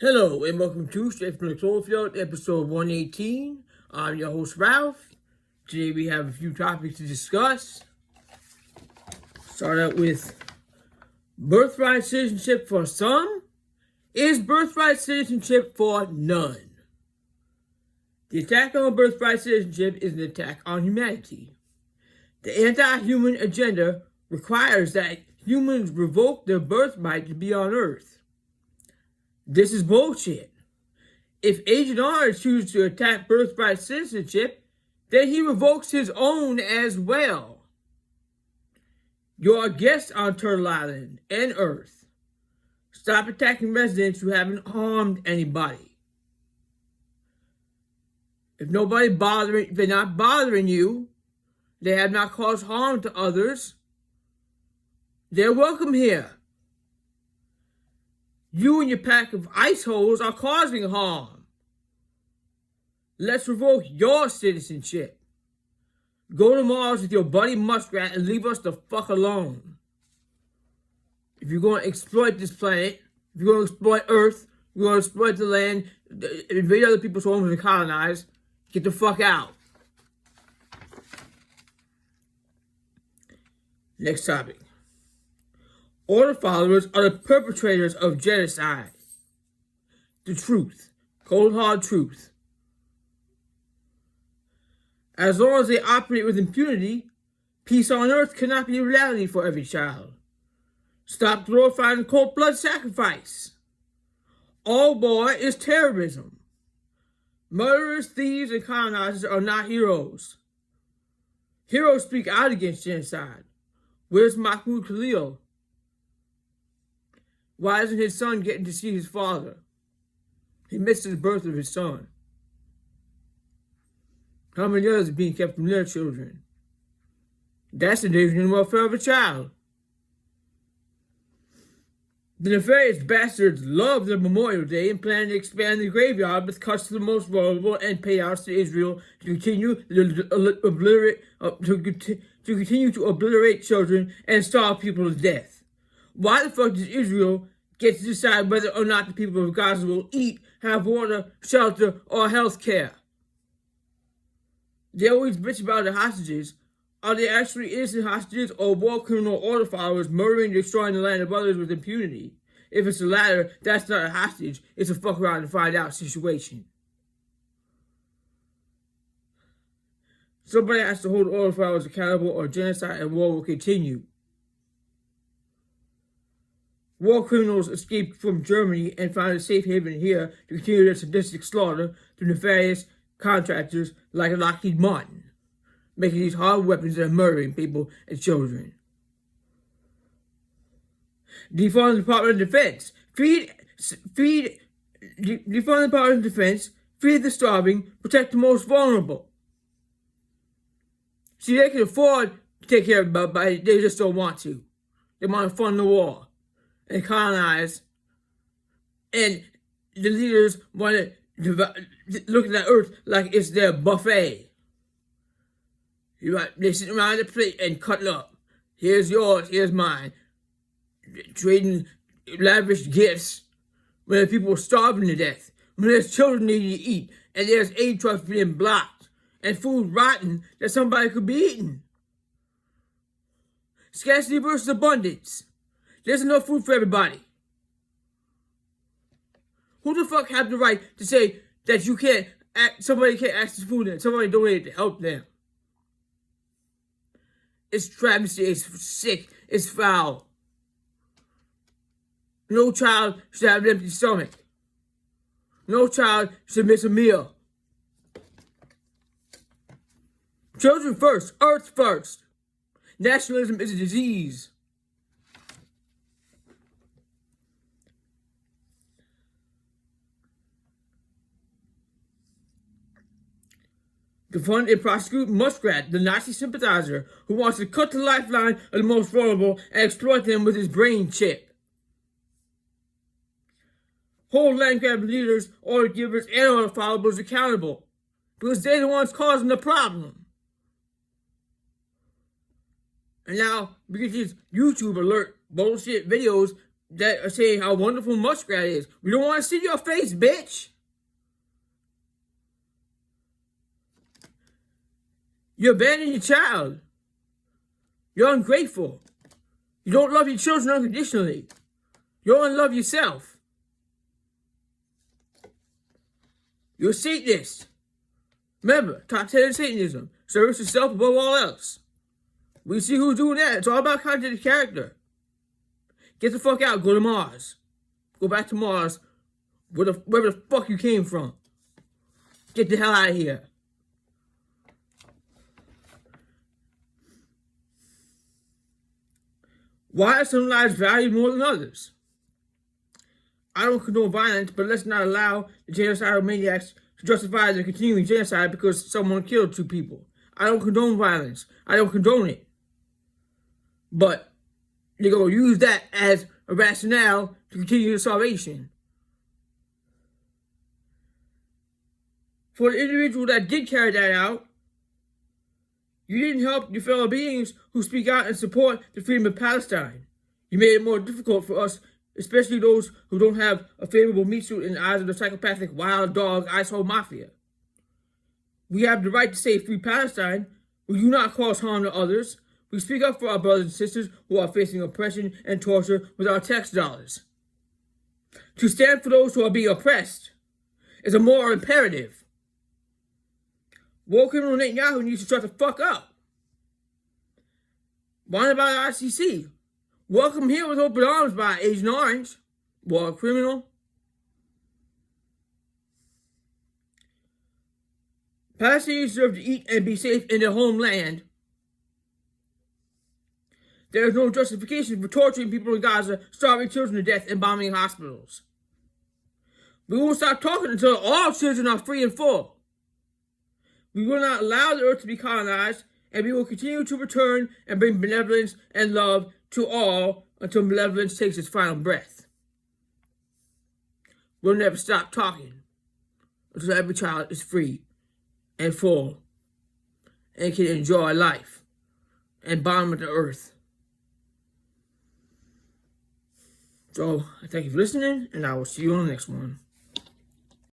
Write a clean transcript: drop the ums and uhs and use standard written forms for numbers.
Hello and welcome to Straight from the Cloverfield, episode 118. I'm your host, Ralph. Today we have a few topics to discuss. Start out with birthright citizenship for some is birthright citizenship for none. The attack on birthright citizenship is an attack on humanity. The anti-human agenda requires that humans revoke their birthright to be on Earth. This is bullshit. If Agent Orange chooses to attack birthright citizenship, then he revokes his own as well. You're a guest on Turtle Island and Earth. Stop attacking residents who haven't harmed anybody. If they're not bothering you, they have not caused harm to others, they're welcome here. You and your pack of ice holes are causing harm. Let's revoke your citizenship. Go to Mars with your buddy Muskrat and leave us the fuck alone. If you're going to exploit this planet, if you're going to exploit Earth, if you're going to exploit the land, invade other people's homes and colonize, get the fuck out. Next topic. Order followers are the perpetrators of genocide. The truth. Cold hard truth. As long as they operate with impunity, peace on earth cannot be a reality for every child. Stop glorifying cold blood sacrifice. All war is terrorism. Murderers, thieves, and colonizers are not heroes. Heroes speak out against genocide. Where's Mahmoud Khalil? Why isn't his son getting to see his father? He missed the birth of his son. How many others are being kept from their children? That's endangering the welfare of a child. The nefarious bastards love their Memorial Day and plan to expand the graveyard with cuts to the most vulnerable and payouts to Israel to continue to obliterate children and starve people to death. Why the fuck does Israel get to decide whether or not the people of Gaza will eat, have water, shelter, or health care? They always bitch about the hostages. Are they actually innocent hostages or war criminal order followers murdering and destroying the land of others with impunity? If it's the latter, that's not a hostage. It's a fuck around and find out situation. Somebody has to hold order followers accountable or genocide and war will continue. War criminals escaped from Germany and found a safe haven here to continue their sadistic slaughter through nefarious contractors like Lockheed Martin, making these hard weapons that are murdering people and children. Defund the Department of Defense. Defund the Department of Defense. Feed the starving. Protect the most vulnerable. See, they can afford to take care of everybody, they just don't want to. They want to fund the war and colonize, and the leaders want to look at the earth like it's their buffet. They sit around the plate and cut it up. Here's yours, here's mine. Trading lavish gifts when people are starving to death, when there's children needing to eat, and there's aid trucks being blocked, and food rotten that somebody could be eating. Scarcity versus abundance. There's enough food for everybody. Who the fuck have the right to say that somebody can't access food and somebody donated to help them? It's travesty, it's sick, it's foul. No child should have an empty stomach. No child should miss a meal. Children first, earth first. Nationalism is a disease. Defund and prosecute Muskrat, the Nazi sympathizer who wants to cut the lifeline of the most vulnerable and exploit them with his brain chip. Hold land grab leaders, order givers, and order followers accountable, because they're the ones causing the problem. And now, we get these YouTube alert bullshit videos that are saying how wonderful Muskrat is. We don't want to see your face, bitch. You abandoned your child. You're ungrateful. You don't love your children unconditionally. You don't love yourself. You're a Satanist. Remember, top 10 of Satanism. Service yourself above all else. We see who's doing that. It's all about content of character. Get the fuck out. Go to Mars. Go back to Mars. Wherever the fuck you came from. Get the hell out of here. Why are some lives valued more than others? I don't condone violence, but let's not allow the genocidal maniacs to justify their continuing genocide because someone killed 2 people. I don't condone violence. I don't condone it. But they're going to use that as a rationale to continue the salvation. For the individual that did carry that out, you didn't help your fellow beings who speak out and support the freedom of Palestine. You made it more difficult for us, especially those who don't have a favorable meat suit in the eyes of the psychopathic wild dog ISIL mafia. We have the right to say free Palestine. We do not cause harm to others. We speak up for our brothers and sisters who are facing oppression and torture with our tax dollars. To stand for those who are being oppressed is a moral imperative. War criminal Netanyahu needs to shut the fuck up. Whine about ICC. Welcome here with open arms by Agent Orange. War criminal. Palestinians deserve to eat and be safe in their homeland. There is no justification for torturing people in Gaza, starving children to death, and bombing hospitals. We won't stop talking until all children are free and full. We will not allow the earth to be colonized, and we will continue to return and bring benevolence and love to all until malevolence takes its final breath. We'll never stop talking until every child is free and full and can enjoy life and bond with the earth. So, I thank you for listening, and I will see you on the next one.